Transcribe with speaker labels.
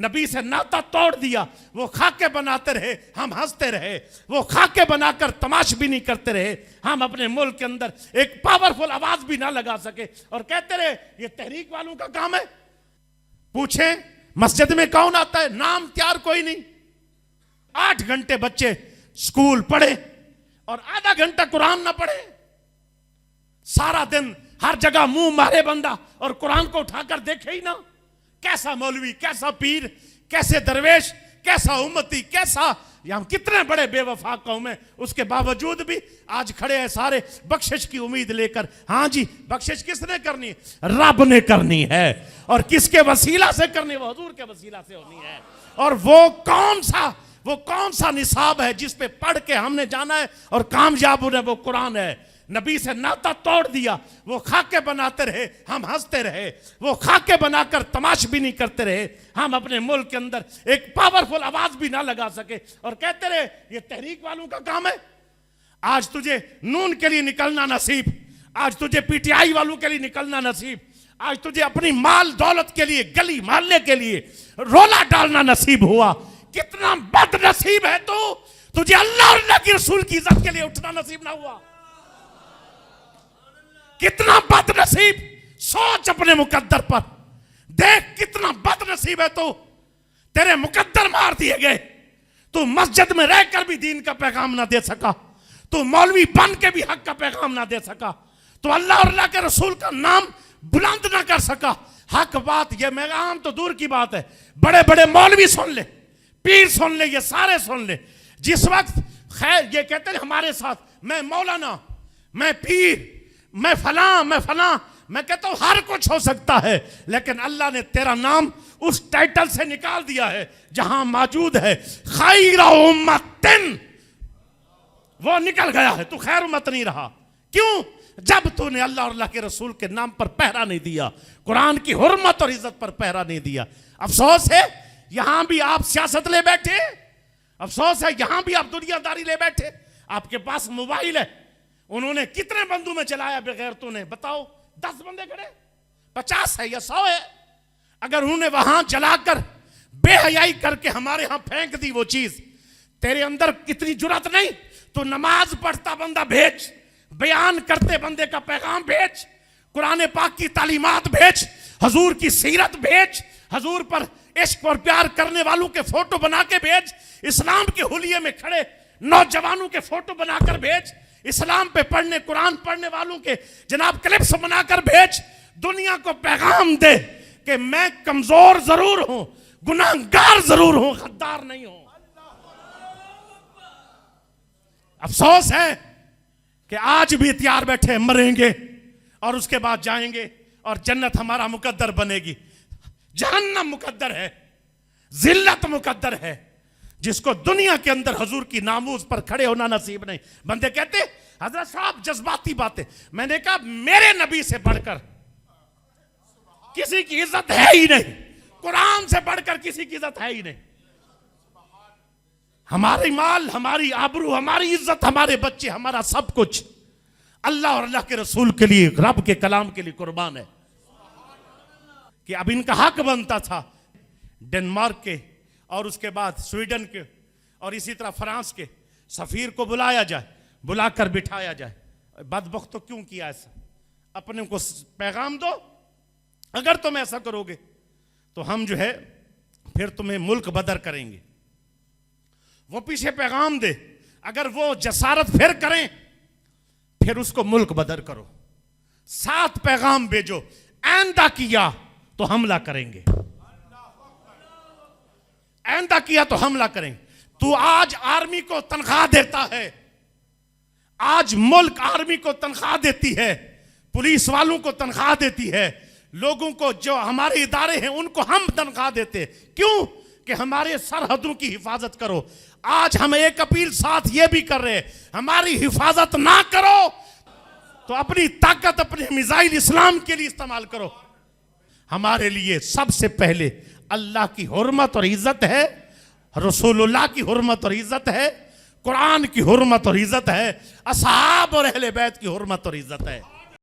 Speaker 1: नबी से नाता तोड़ दिया। वो खाके बनाते रहे, हम हंसते रहे। वो खाके बनाकर तमाशबीनी करते रहे, हम अपने मुल्क के अंदर एक पावरफुल आवाज भी ना लगा सके और कहते रहे ये तहरीक वालों का काम है। पूछें मस्जिद में कौन आता है? नाम त्यार कोई नहीं। 8 घंटे बच्चे स्कूल पढ़े और आधा घंटा कुरान ना पढ़े। सारा दिन हर जगह मुंह मारे बंदा और कुरान को उठाकर देखे ही ना। कैसा मौलवी, कैसा पीर, कैसे दरवेश, कैसा उम्मती, कैसा हम कितने बड़े बेवफा कौम है, उसके बावजूद भी आज खड़े हैं सारे बख्शिश की उम्मीद लेकर। हाँ जी, बख्शिश किसने करनी है? रब ने करनी है। और किसके वसीला से करनी? वो हुजूर के वसीला से होनी है। और वो कौन सा निसाब है जिस पे पढ़ के हमने जाना है और कामयाब होना? वो कुरान है। नबी से नाता तोड़ दिया। वो खाके बनाते रहे, हम हंसते रहे। वो खाके बनाकर तमाशबीनी करते रहे, हम अपने मुल्क के अंदर एक पावरफुल आवाज भी ना लगा सके और कहते रहे ये तहरीक वालों का काम है। आज तुझे नून के लिए निकलना नसीब, आज तुझे पीटीआई वालों के लिए निकलना नसीब, आज तुझे अपनी माल दौलत के लिए, गली मोहल्ले के लिए रोला डालना नसीब हुआ। कितना बदनसीब है तू, तुझे अल्लाह और अल्लाह के रसूल की इज्जत के लिए उठना नसीब ना हुआ। कितना बदनसीब। सोच अपने मुकद्दर पर, देख कितना बदनसीब है तू। तेरे मुकद्दर मार दिए गए। तू मस्जिद में रहकर भी दीन का पैगाम ना दे सका, तू मौलवी बन के भी हक का पैगाम ना दे सका, तू अल्लाह और अल्लाह के रसूल का नाम बुलंद ना कर सका। हक बात, ये पैगाम तो दूर की बात है, बड़े बड़े मौलवी सुन ले, पीर सुन ले, ये सारे सुन ले। जिस वक्त खैर ये कहते हैं हमारे साथ, मैं मौलाना, मैं पीर, मैं फलां, मैं कहता हूं हर कुछ हो सकता है, लेकिन अल्लाह ने तेरा नाम उस टाइटल से निकाल दिया है जहां मौजूद है खैर उम्मतिन, वो निकल गया है। तू खैर उम्मत नहीं रहा। क्यों? जब तूने अल्लाह और अल्लाह के रसूल के नाम पर पहरा नहीं दिया, कुरान की हुर्मत और इज्जत पर पहरा नहीं दिया। अफसोस है यहां भी आप सियासत ले बैठे, अफसोस है यहां भी आप दुनियादारी ले बैठे। आपके पास मोबाइल है, उन्होंने कितने बंदूक में चलाया बगैर तूने? बताओ, 10 बंदे खड़े, 50 है या 100 है। अगर उन्होंने वहां जलाकर बेहयाई करके हमारे यहां फेंक दी वो चीज, तेरे अंदर कितनी जुर्रत नहीं? तो नमाज पढ़ता बंदा भेज, बयान करते बंदे का पैगाम भेज, कुरान पाक की तालीमात भेज, हजूर की सीरत भेज, हजूर पर इश्क और प्यार करने वालों के फोटो बना के भेज, इस्लाम के हुलिये में खड़े नौजवानों के फोटो बनाकर भेज, इस्लाम पे पढ़ने, कुरान पढ़ने वालों के जनाब क्लिप्स बनाकर भेज। दुनिया को पैगाम दे कि मैं कमजोर जरूर हूं, गुनाहगार जरूर हूं, गद्दार नहीं हूं। अफसोस है कि आज भी तैयार बैठे, मरेंगे और उसके बाद जाएंगे और जन्नत हमारा मुकद्दर बनेगी। जहन्नम मुकद्दर है, जिल्लत मुकद्दर है, जिसको दुनिया के अंदर हजूर की नामूज पर खड़े होना नसीब नहीं। बंदे कहते हजरत साहब जज्बाती बातें। मैंने कहा मेरे नबी से बढ़कर किसी की इज्जत है ही नहीं, कुरान से बढ़कर किसी की इज्जत है ही नहीं। हमारी माल, हमारी आबरू, हमारी इज्जत, हमारे बच्चे, हमारा सब कुछ अल्लाह और अल्लाह के रसूल के लिए, रब के कलाम के लिए कुर्बान है। कि अब इनका हक बनता था डेनमार्क के और उसके बाद स्वीडन के और इसी तरह फ्रांस के सफीर को बुलाया जाए, बुलाकर बिठाया जाए। बदबख्त तो क्यों किया ऐसा? अपने को पैगाम दो, अगर तुम ऐसा करोगे तो हम जो है फिर तुम्हें मुल्क बदर करेंगे। वो पीछे पैगाम दे, अगर वो जसारत फिर करें फिर उसको मुल्क बदर करो। 7 पैगाम भेजो, आइंदा किया तो हमला करेंगे, आइंदा किया तो हमला करेंगे। तू आज आर्मी को तनख्वाह देता है, आज मुल्क आर्मी को तनख्वाह देती है, पुलिस वालों को तनख्वाह देती है, लोगों को जो हमारे इदारे हैं उनको हम तनख्वाह देते हैं। क्यों? कि हमारे सरहदों की हिफाजत करो। आज हम एक अपील साथ ये भी कर रहे हैं, हमारी हिफाजत ना करो तो अपनी ताकत, अपने मिसाइल इस्लाम के लिए इस्तेमाल करो। हमारे लिए सबसे पहले अल्लाह की हुर्मत और इज्जत है, रसूलुल्लाह की हुर्मत और इज्जत है, कुरान की हुर्मत और इज्जत है, असहाब और अहले बैत की हुर्मत और इज्जत है।